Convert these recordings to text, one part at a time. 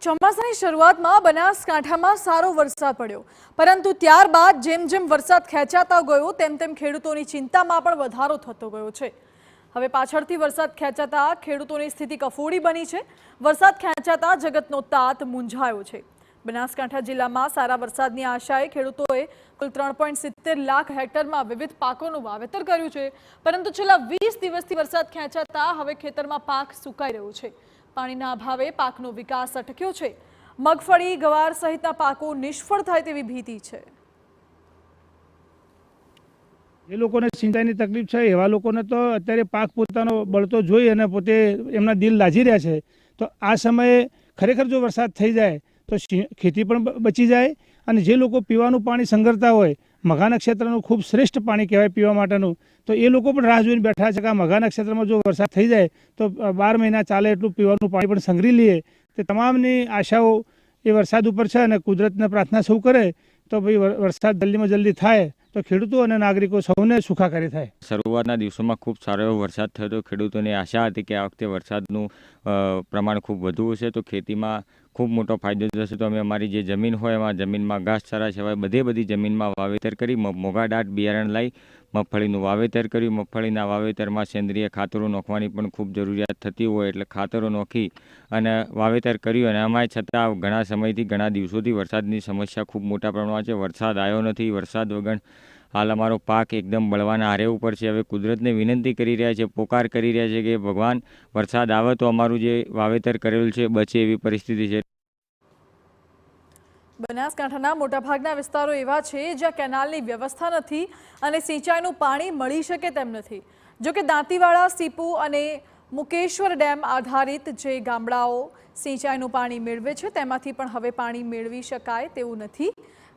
ચોમાસાની શરૂઆતમાં બનાસકાંઠામાં સારો વરસાદ પડ્યો, પરંતુ ત્યારબાદ જેમ જેમ વરસાદ ખેંચાતો ગયો તેમ તેમ ખેડૂતોની ચિંતામાં પણ વધારો થતો ગયો છે। હવે પાછળથી વરસાદ ખેંચાતા ખેડૂતોની સ્થિતિ કફોડી બની છે। વરસાદ ખેંચાતા જગતનો તાત મૂંઝાયો છે। બનાસકાંઠા જિલ્લામાં સારા વરસાદની આશાએ ખેડૂતોએ કુલ 3.70 લાખ હેક્ટરમાં વિવિધ પાકોનું વાવેતર કર્યું છે, પરંતુ છેલ્લા 20 દિવસથી વરસાદ ખેંચાતા હવે ખેતરમાં પાક સુકાઈ રહ્યો છે। પાણીના અભાવે પાકનો વિકાસ અટક્યો છે। મગફળી, ગવાર સહિતના પાકો નિષ્ફળ થાય તેવી ભીતિ છે। જે લોકોને સિંચાઈની તકલીફ છે એવા લોકોને તો અત્યારે પાક પોતાનો બળતો જોઈ અને પોતે એમના દિલ લાજી રહ્યા છે। તો આ સમયે ખરેખર જો વરસાદ થઈ જાય તો ખેતી પણ બચી જાય અને જે લોકો પીવાનું પાણી સંગ્રહતા હોય, મઘા નક્ષત્રનું ખૂબ શ્રેષ્ઠ પાણી કહેવાય પીવા માટેનું, તો એ લોકો પણ રાહ જોઈને બેઠા છે કે આ મઘા નક્ષત્રમાં જો વરસાદ થઈ જાય તો 12 મહિના ચાલે એટલું પીવાનું પાણી પણ સંગ્રહી લઈએ। તે તમામની આશાઓ એ વરસાદ ઉપર છે અને કુદરતને પ્રાર્થના સૌ કરે તો ભાઈ વરસાદ જલ્દીમાં જલ્દી થાય તો ખેડૂતો અને નાગરિકો સૌને સુખાકારી થાય। શરૂઆતના દિવસોમાં ખૂબ સારો એવો વરસાદ થયો તો ખેડૂતોને આશા હતી કે આ વખતે વરસાદનું પ્રમાણ ખૂબ વધુ હશે તો ખેતીમાં ખૂબ મોટો ફાયદો થશે। તો અમે અમારી જે જમીન હોય એમાં જમીનમાં ઘાસચારા સિવાય બધી જમીનમાં વાવેતર કરી મોંઘા દાટ બિયારણ લાવી મગફળીનું વાવેતર કર્યું। મગફળીના વાવેતરમાં સેન્દ્રિય ખાતરો નાખવાની પણ ખૂબ જરૂરિયાત થતી હોય એટલે ખાતરો નાખી અને વાવેતર કર્યું અને અમાય છતાં ઘણા સમયથી ઘણા દિવસોથી વરસાદની સમસ્યા ખૂબ મોટા પ્રમાણમાં છે। વરસાદ આવ્યો નથી। વરસાદ વગર હાલ અમારો પાક એકદમ બળવાના આરે ઉપર છે। હવે કુદરતને વિનંતી કરી રહ્યા છે, પોકાર કરી રહ્યા છે કે ભગવાન વરસાદ આવે તો અમારું જે વાવેતર કરેલું છે બચે એવી પરિસ્થિતિ છે। બનાસકાંઠાના મોટાભાગના વિસ્તારો એવા છે જ્યાં કેનાલની વ્યવસ્થા નથી અને સિંચાઈનું પાણી મળી શકે તેમ નથી। જો કે દાંતીવાડા, સીપુ અને મુકેશ્વર ડેમ આધારિત જે ગામડાઓ સિંચાઈનું પાણી મેળવે છે તેમાંથી પણ હવે પાણી મેળવી શકાય તેવું નથી,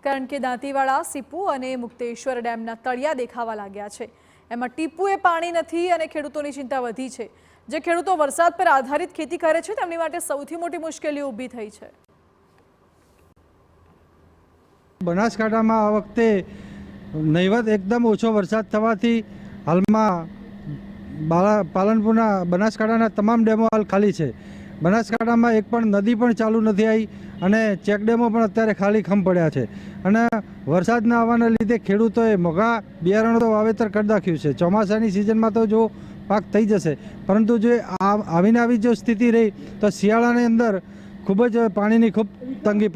કારણ કે દાંતીવાડા, સીપુ અને મુક્તેશ્વર ડેમના તળિયા દેખાવા લાગ્યા છે। એમાં ટીપુએ પાણી નથી અને ખેડૂતોની ચિંતા વધી છે। જે ખેડૂતો વરસાદ પર આધારિત ખેતી કરે છે તેમની માટે સૌથી મોટી મુશ્કેલીઓ ઊભી થઈ છે। બનાસકાંઠામાં આ વખતે નહીવત એકદમ ઓછો વરસાદ થવાથી હાલમાં પાલનપુરના બનાસકાંઠાના તમામ ડેમો હાલ ખાલી છે। બનાસકાંઠામાં એક પણ નદી પણ ચાલુ નથી આવી અને ચેકડેમો પણ અત્યારે ખાલી ખમ પડ્યા છે અને વરસાદ ન આવવાના લીધે ખેડૂતોએ મોંઘા બિયારણો તો વાવેતર કરી નાખ્યું છે। ચોમાસાની સિઝનમાં તો જો પાક થઈ જશે, પરંતુ જો આવીને આવી જો સ્થિતિ રહી તો શિયાળાની અંદર ખૂબ જ પાણીની ખૂબ તંગી